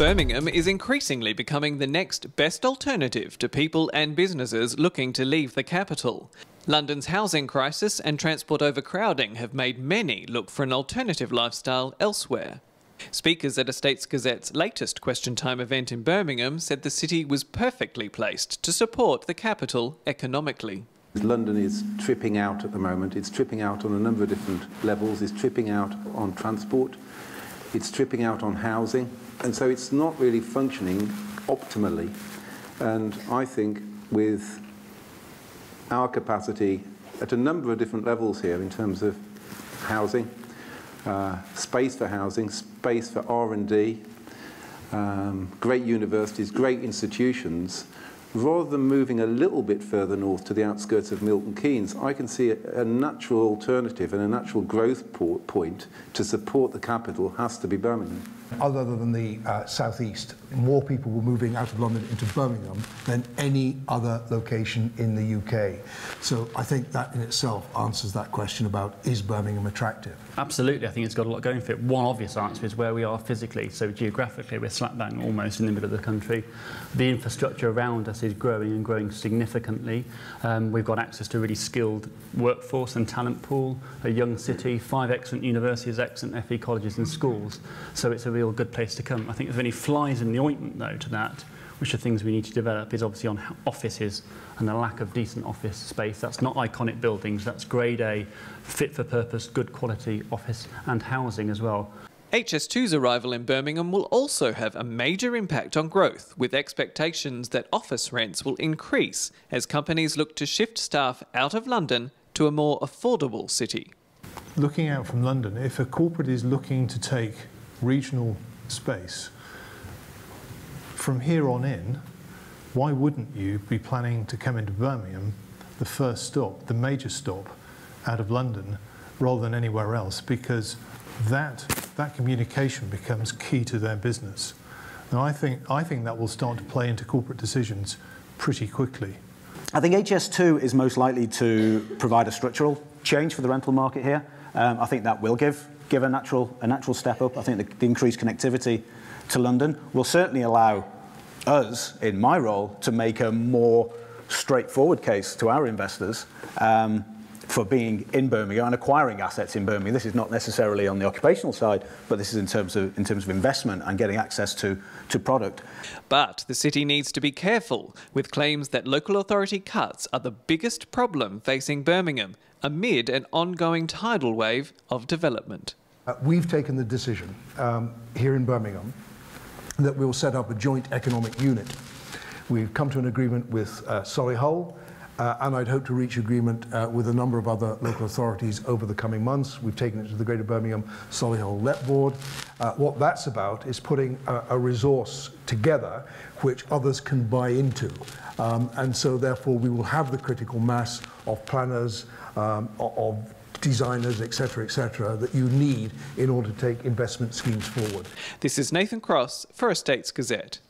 Birmingham is increasingly becoming the next best alternative to people and businesses looking to leave the capital. London's housing crisis and transport overcrowding have made many look for an alternative lifestyle elsewhere. Speakers at Estates Gazette's latest Question Time event in Birmingham said the city was perfectly placed to support the capital economically. London is tripping out at the moment. It's tripping out on a number of different levels. It's tripping out on transport. It's tripping out on housing. And so it's not really functioning optimally. And I think with our capacity at a number of different levels here in terms of housing, space for housing, space for R&D, great universities, great institutions, rather than moving a little bit further north to the outskirts of Milton Keynes, I can see a natural alternative and a natural growth point to support the capital has to be Birmingham. Other than the southeast, more people were moving out of London into Birmingham than any other location in the UK. So I think that in itself answers that question about, is Birmingham attractive? Absolutely, I think it's got a lot going for it. One obvious answer is where we are physically. So geographically, we're slap bang almost in the middle of the country. The infrastructure around us is growing and growing significantly. We've got access to a really skilled workforce and talent pool, a young city, 5 excellent universities, excellent FE colleges and schools. So it's a real good place to come. I think if any flies in the ointment, though, to that, which are things we need to develop, is obviously on offices and the lack of decent office space. That's not iconic buildings, that's grade A, fit for purpose, good quality office and housing as well. HS2's arrival in Birmingham will also have a major impact on growth, with expectations that office rents will increase as companies look to shift staff out of London to a more affordable city. Looking out from London, if a corporate is looking to take regional space, from here on in, why wouldn't you be planning to come into Birmingham, the first stop, the major stop out of London, rather than anywhere else? Because that communication becomes key to their business. Now I think that will start to play into corporate decisions pretty quickly. I think HS2 is most likely to provide a structural change for the rental market here. I think that will give a natural step up. I think the increased connectivity to London will certainly allow us, in my role, to make a more straightforward case to our investors for being in Birmingham and acquiring assets in Birmingham. This is not necessarily on the occupational side, but this is in terms of investment and getting access to product. But the city needs to be careful with claims that local authority cuts are the biggest problem facing Birmingham amid an ongoing tidal wave of development. We've taken the decision here in Birmingham that we'll set up a joint economic unit. We've come to an agreement with Solihull, and I'd hope to reach agreement with a number of other local authorities over the coming months. We've taken it to the Greater Birmingham Solihull Let Board. What that's about is putting a resource together which others can buy into. And so therefore we will have the critical mass of planners, of designers, etc., that you need in order to take investment schemes forward. This is Nathan Cross for Estates Gazette.